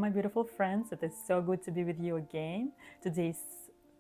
my beautiful friends. It is so good to be with you again. Today's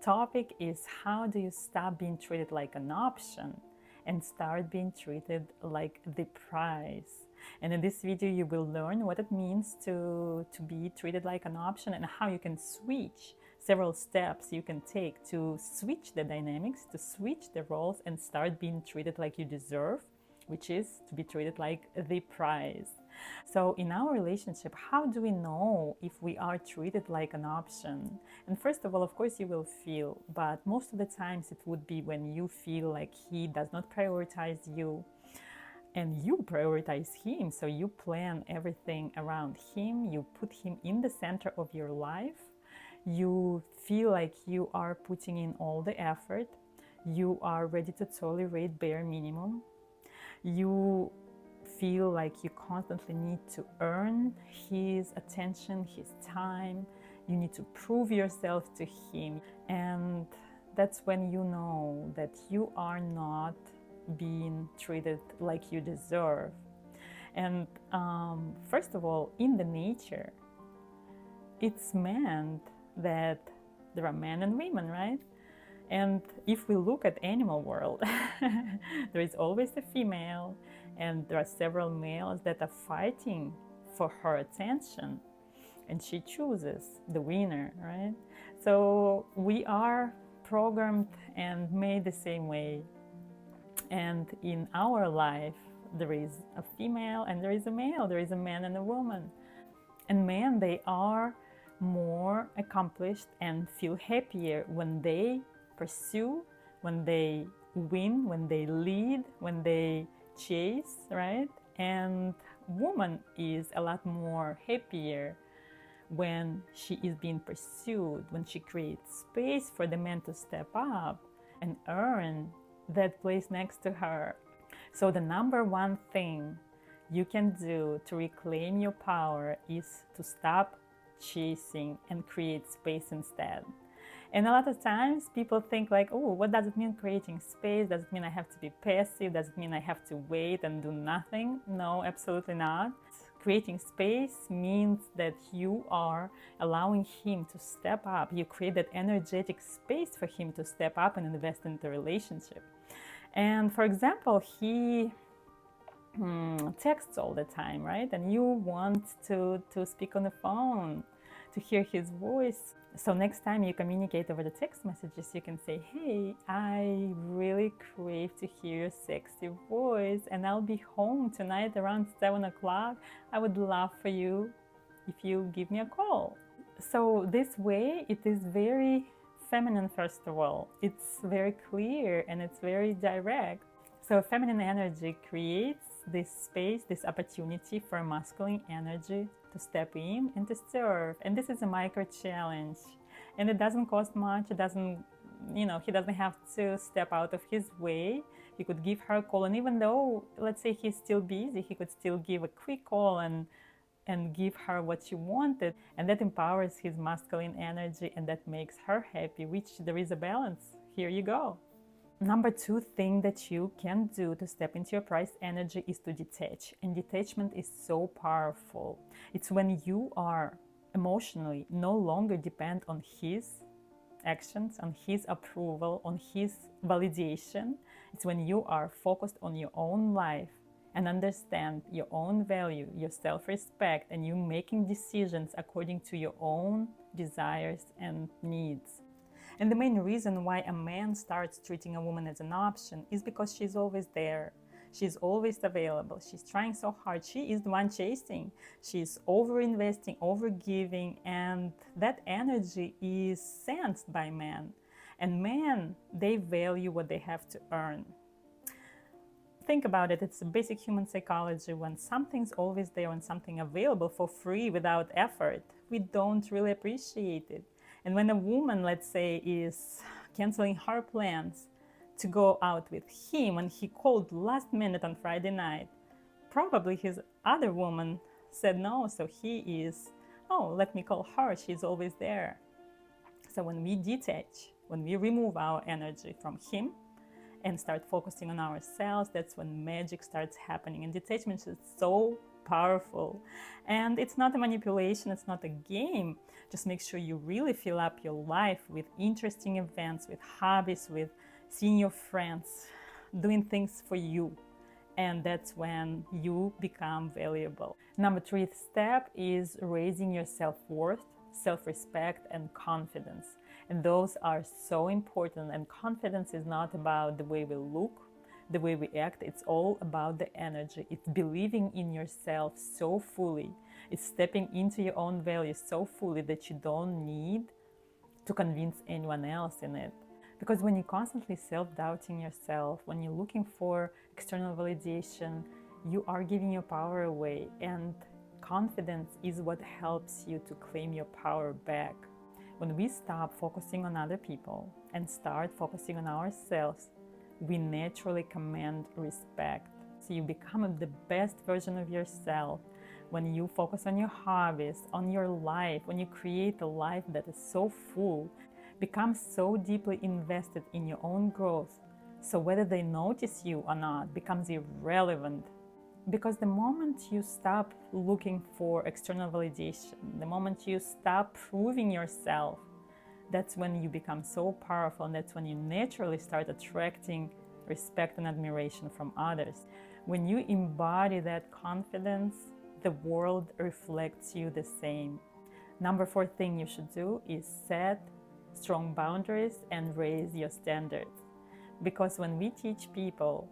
topic is how do you stop being treated like an option and start being treated like the prize. And in this video, you will learn what it means to be treated like an option and how you can switch several steps you can take to switch the dynamics, to switch the roles and start being treated like you deserve, which is to be treated like the prize. So in our relationship, how do we know if we are treated like an option? And first of all, of course, you will feel, but most of the times it would be when you feel like he does not prioritize you and you prioritize him. So you plan everything around him, you put him in the center of your life, you feel like you are putting in all the effort, you are ready to tolerate bare minimum, you feel like you constantly need to earn his attention, his time, you need to prove yourself to him. And that's when you know that you are not being treated like you deserve. And first of all, in the nature, it's meant that there are men and women, right? And if we look at animal world, there is always a female and there are several males that are fighting for her attention and she chooses the winner, right? So we are programmed and made the same way. And in our life, there is a female and there is a male, there is a man and a woman. And men, they are more accomplished and feel happier when they pursue, when they win, when they lead, when they chase, right? And woman is a lot more happier when she is being pursued, when she creates space for the man to step up and earn that place next to her. So the number one thing you can do to reclaim your power is to stop chasing and create space instead. And a lot of times people think like, oh, what does it mean creating space? Does it mean I have to be passive? Does it mean I have to wait and do nothing? No, absolutely not. Creating space means that you are allowing him to step up. You create that energetic space for him to step up and invest in the relationship. And for example, he texts all the time, right? And you want to speak on the phone, to hear his voice. So next time you communicate over the text messages, you can say, hey, I really crave to hear your sexy voice and I'll be home tonight around 7 o'clock. I would love for you if you give me a call. So this way, it is very feminine, first of all. It's very clear and it's very direct. So feminine energy creates this space, this opportunity for masculine energy to step in and to serve. And this is a micro challenge. And it doesn't cost much. It doesn't, he doesn't have to step out of his way. He could give her a call. And even though, let's say he's still busy, he could still give a quick call and give her what she wanted. And that empowers his masculine energy and that makes her happy, which there is a balance. Here you go. Number two thing that you can do to step into your prize energy is to detach. And detachment is so powerful. It's when you are emotionally no longer depend on his actions, on his approval, on his validation. It's when you are focused on your own life and understand your own value, your self-respect, and you making decisions according to your own desires and needs. And the main reason why a man starts treating a woman as an option is because she's always there. She's always available. She's trying so hard. She is the one chasing. She's over-investing, over-giving, and that energy is sensed by men. And men, they value what they have to earn. Think about it, it's a basic human psychology. When something's always there, when something available for free without effort, we don't really appreciate it. And when a woman, let's say, is canceling her plans to go out with him and he called last minute on Friday night, probably his other woman said no, so he is, oh, let me call her, she's always there. So when we detach, when we remove our energy from him and start focusing on ourselves, that's when magic starts happening. And detachment is so powerful. And it's not a manipulation, it's not a game. Just make sure you really fill up your life with interesting events, with hobbies, with seeing your friends, doing things for you. And that's when you become valuable. Number 3 step is raising your self-worth, self-respect, and confidence. And those are so important. And confidence is not about the way we look, the way we act. It's all about the energy. It's believing in yourself so fully. It's stepping into your own values so fully that you don't need to convince anyone else in it. Because when you're constantly self-doubting yourself, when you're looking for external validation, you are giving your power away. And confidence is what helps you to claim your power back. When we stop focusing on other people and start focusing on ourselves, we naturally command respect. So you become the best version of yourself when you focus on your hobbies, on your life, when you create a life that is so full, become so deeply invested in your own growth. So whether they notice you or not becomes irrelevant. Because the moment you stop looking for external validation, the moment you stop proving yourself, that's when you become so powerful, and that's when you naturally start attracting respect and admiration from others. When you embody that confidence, the world reflects you the same. Number 4 thing you should do is set strong boundaries and raise your standards. Because when we teach people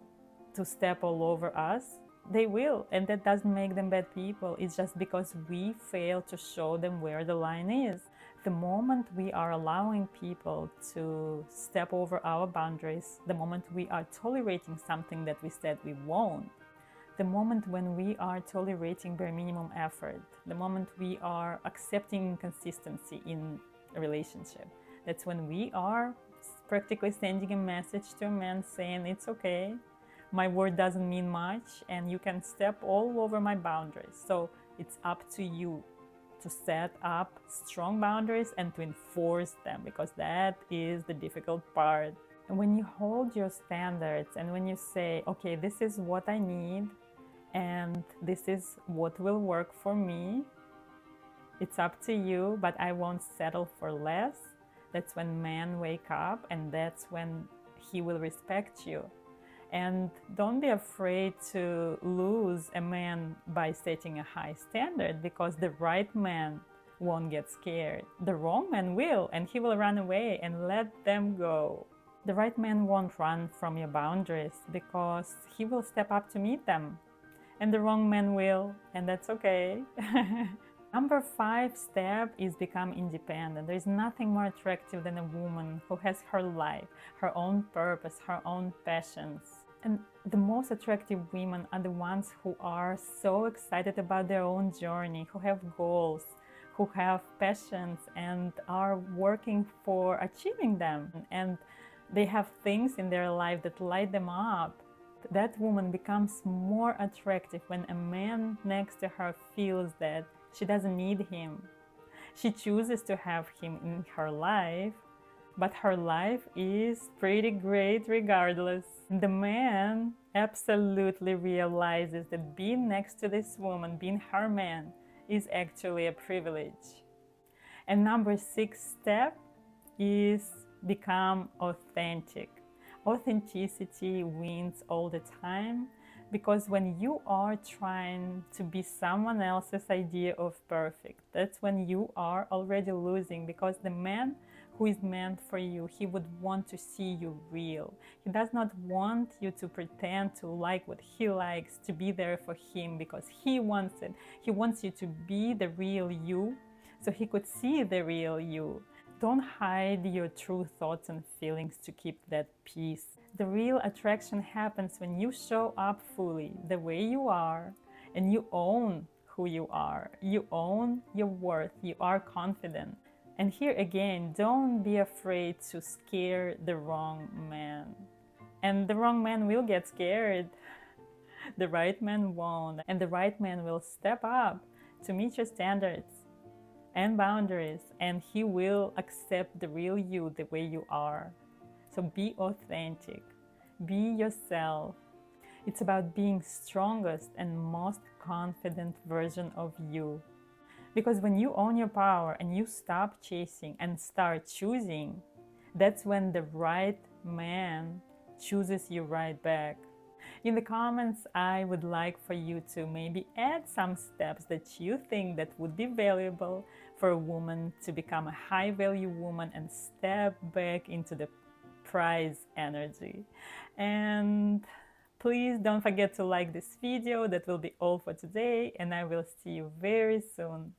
to step all over us, they will, and that doesn't make them bad people. It's just because we fail to show them where the line is. The moment we are allowing people to step over our boundaries, the moment we are tolerating something that we said we won't, the moment when we are tolerating bare minimum effort, the moment we are accepting inconsistency in a relationship, that's when we are practically sending a message to a man saying, it's okay, my word doesn't mean much, and you can step all over my boundaries. So it's up to you to set up strong boundaries and to enforce them, because that is the difficult part. And when you hold your standards and when you say, okay, this is what I need and this is what will work for me, it's up to you, but I won't settle for less. That's when men wake up, and that's when he will respect you. And don't be afraid to lose a man by setting a high standard, because the right man won't get scared. The wrong man will, and he will run away and let them go. The right man won't run from your boundaries because he will step up to meet them. And the wrong man will, and that's okay. Number 5 step is become independent. There is nothing more attractive than a woman who has her life, her own purpose, her own passions. And the most attractive women are the ones who are so excited about their own journey, who have goals, who have passions and are working for achieving them. And they have things in their life that light them up. That woman becomes more attractive when a man next to her feels that she doesn't need him. She chooses to have him in her life, but her life is pretty great regardless. The man absolutely realizes that being next to this woman, being her man, is actually a privilege. And number 6 step is become authentic. Authenticity wins all the time, because when you are trying to be someone else's idea of perfect, that's when you are already losing, because the man who is meant for you, he would want to see you real. He does not want you to pretend to like what he likes, to be there for him because he wants it. He wants you to be the real you so he could see the real you. Don't hide your true thoughts and feelings to keep that peace. The real attraction happens when you show up fully the way you are and you own who you are. You own your worth. You are confident. And here again, don't be afraid to scare the wrong man. And the wrong man will get scared. The right man won't. And the right man will step up to meet your standards and boundaries, and he will accept the real you the way you are. So be authentic, be yourself. It's about being strongest and most confident version of you. Because when you own your power and you stop chasing and start choosing, that's when the right man chooses you right back. In the comments, I would like for you to maybe add some steps that you think that would be valuable for a woman to become a high value woman and step back into the prize energy. And please don't forget to like this video. That will be all for today, and I will see you very soon.